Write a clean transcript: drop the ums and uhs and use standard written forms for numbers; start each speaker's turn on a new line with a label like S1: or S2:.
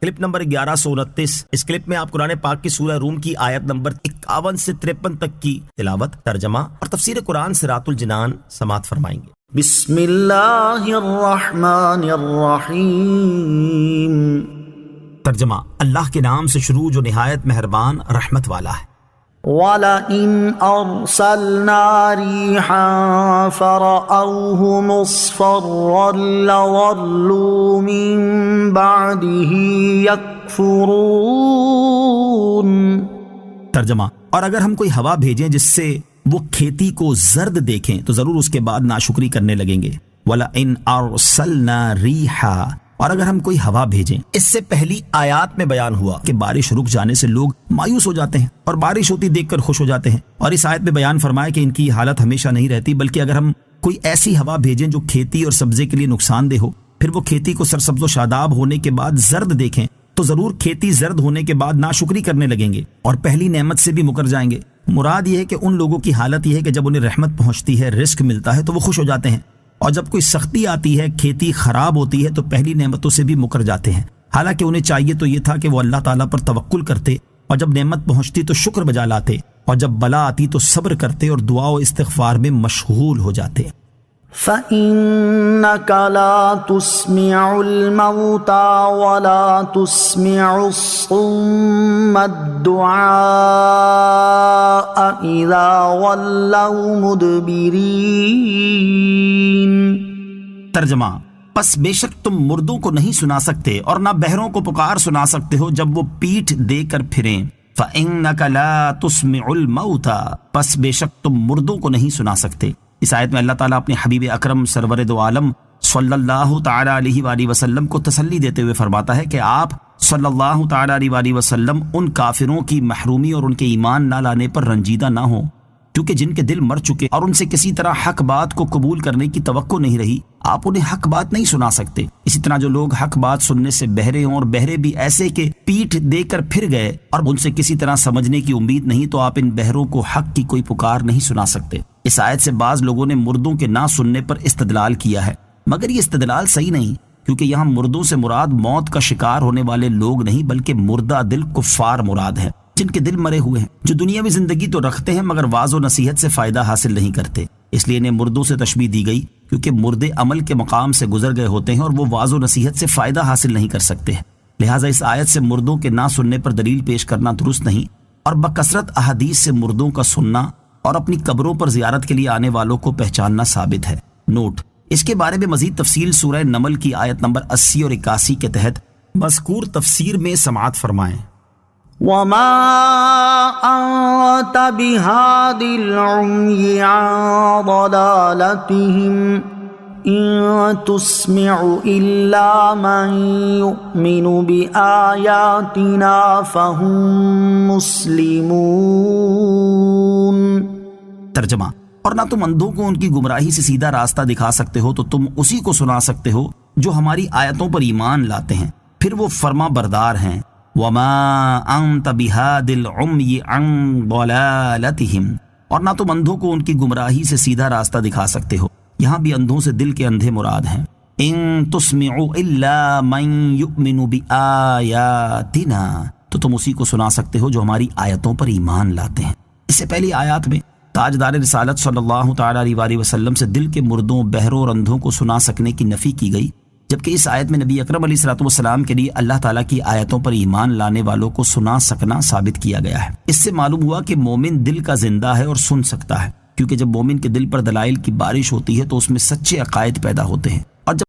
S1: Clip number 1129۔ اس clip میں آپ قرآن پاک کی سورہ روم کی آیت نمبر 51 سے 53 تک کی تلاوت، ترجمہ اور تفسیر قرآن صراط الجنان سماعت فرمائیں گے۔
S2: بسم اللہ الرحمن الرحیم۔
S1: ترجمہ، اللہ کے نام سے شروع جو نہایت مہربان رحمت والا ہے۔
S2: وَلَئِنْ أَرْسَلْنَا رِيحًا فَرَأَوْهُ مُصْفَرًّا لَظَلُّوا مِنْ بَعْدِهِ يَكْفُرُونَ۔
S1: ترجمہ، اور اگر ہم کوئی ہوا بھیجیں جس سے وہ کھیتی کو زرد دیکھیں تو ضرور اس کے بعد ناشکری کرنے لگیں گے۔ وَلَئِنْ أَرْسَلْنَا رِيحًا، اور اگر ہم کوئی ہوا بھیجیں۔ اس سے پہلی آیات میں بیان ہوا کہ بارش رک جانے سے لوگ مایوس ہو جاتے ہیں اور بارش ہوتی دیکھ کر خوش ہو جاتے ہیں، اور اس آیت میں بیان فرمایا کہ ان کی حالت ہمیشہ نہیں رہتی، بلکہ اگر ہم کوئی ایسی ہوا بھیجیں جو کھیتی اور سبزے کے لیے نقصان دہ ہو، پھر وہ کھیتی کو سرسبز و شاداب ہونے کے بعد زرد دیکھیں تو ضرور کھیتی زرد ہونے کے بعد ناشکری کرنے لگیں گے اور پہلی نعمت سے بھی مکر جائیں گے۔ مراد یہ ہے کہ ان لوگوں کی حالت یہ ہے کہ جب انہیں رحمت پہنچتی ہے، رزق ملتا ہے تو وہ خوش ہو جاتے ہیں، اور جب کوئی سختی آتی ہے، کھیتی خراب ہوتی ہے تو پہلی نعمتوں سے بھی مکر جاتے ہیں۔ حالانکہ انہیں چاہیے تو یہ تھا کہ وہ اللہ تعالیٰ پر توکل کرتے، اور جب نعمت پہنچتی تو شکر بجا لاتے، اور جب بلا آتی تو صبر کرتے اور دعا و استغفار میں مشغول ہو جاتے۔
S2: فَإِنَّكَ لَا تُسْمِعُ الْمَوْتَى وَلَا تُسْمِعُ الصُّمَّ الدُّعَاءَ إِذَا وَلَّوْا مُدْبِرِينَ۔
S1: ترجمہ، پس بے شک تم مردوں کو نہیں سنا سکتے اور نہ بہروں کو پکار سنا سکتے ہو جب وہ پیٹھ دے کر پھریں۔ فَإِنَّكَ لَا تُسْمِعُ الْمَوْتَى، پس بے شک تم مردوں کو نہیں سنا سکتے۔ اس آیت میں اللہ تعالیٰ اپنے حبیب اکرم سرور دو عالم صلی اللہ تعالی علیہ وآلہ وسلم کو تسلی دیتے ہوئے فرماتا ہے کہ آپ صلی اللہ تعالی علیہ وآلہ وسلم ان کافروں کی محرومی اور ان کے ایمان نہ لانے پر رنجیدہ نہ ہوں، کیونکہ جن کے دل مر چکے اور ان سے کسی طرح حق بات کو قبول کرنے کی توقع نہیں رہی، آپ انہیں حق بات نہیں سنا سکتے۔ اسی طرح جو لوگ حق بات سننے سے بہرے ہوں، اور بہرے بھی ایسے کہ پیٹھ دے کر پھر گئے اور ان سے کسی طرح سمجھنے کی امید نہیں، تو آپ ان بہروں کو حق کی کوئی پکار نہیں سنا سکتے۔ اس آیت سے بعض لوگوں نے مردوں کے نہ سننے پر استدلال کیا ہے، مگر یہ استدلال صحیح نہیں، کیونکہ یہاں مردوں سے مراد موت کا شکار ہونے والے لوگ نہیں، بلکہ مردہ دل کفار مراد ہے، جن کے دل مرے ہوئے ہیں، جو دنیاوی زندگی تو رکھتے ہیں مگر واعظ و نصیحت سے فائدہ حاصل نہیں کرتے۔ اس لیے انہیں مردوں سے تشبیہ دی گئی، کیونکہ مردے عمل کے مقام سے گزر گئے ہوتے ہیں اور وہ واعظ و نصیحت سے فائدہ حاصل نہیں کر سکتے ہیں۔ لہٰذا اس آیت سے مردوں کے نہ سننے پر دلیل پیش کرنا درست نہیں، اور بکثرت احادیث سے مردوں کا سننا اور اپنی قبروں پر زیارت کے لیے آنے والوں کو پہچاننا ثابت ہے۔ نوٹ: اس کے بارے میں مزید تفصیل سورہ نمل کی آیت نمبر 80 اور 81 کے تحت مذکور تفسیر میں سماعت فرمائیں۔
S2: وَمَا أَنْتَ بِهَادِ الْعُمْيِ عَنْ ضَلَالَتِهِمْ إِن تُسْمِعُ إِلَّا مَنْ يُؤْمِنُ بِآيَاتِنَا فَهُمْ مُسْلِمُونَ۔
S1: ترجمہ، اور نہ تم اندھوں کو ان کی گمراہی سے سیدھا راستہ دکھا سکتے ہو، تو تم اسی کو سنا سکتے ہو جو ہماری آیتوں پر ایمان لاتے ہیں، پھر وہ فرما بردار ہیں۔ وَمَا أَنْتَ بِهَادِ الْعُمْيِ عَنْ ضَلَالَتِهِمْ، اور نہ تم اندھوں کو ان کی گمراہی سے سیدھا راستہ دکھا سکتے ہو۔ یہاں بھی اندھوں سے دل کے اندھے مراد ہیں۔ إِن تُسْمِعُ إِلَّا مَنْ يُؤْمِنُ بِآيَاتِنَا، تو تم اسی کو سنا سکتے ہو جو ہماری آیتوں پر ایمان لاتے ہیں۔ اس سے پہلی آیات میں تاجدار رسالت صلی اللہ تعالی علیہ وآلہ وسلم سے دل کے مردوں، بہروں اور اندھوں کو سنا سکنے کی نفی کی گئی، جبکہ اس آیت میں نبی اکرم علیہ الصلوۃ والسلام کے لیے اللہ تعالیٰ کی آیتوں پر ایمان لانے والوں کو سنا سکنا ثابت کیا گیا ہے۔ اس سے معلوم ہوا کہ مومن دل کا زندہ ہے اور سن سکتا ہے، کیونکہ جب مومن کے دل پر دلائل کی بارش ہوتی ہے تو اس میں سچے عقائد پیدا ہوتے ہیں، اور جب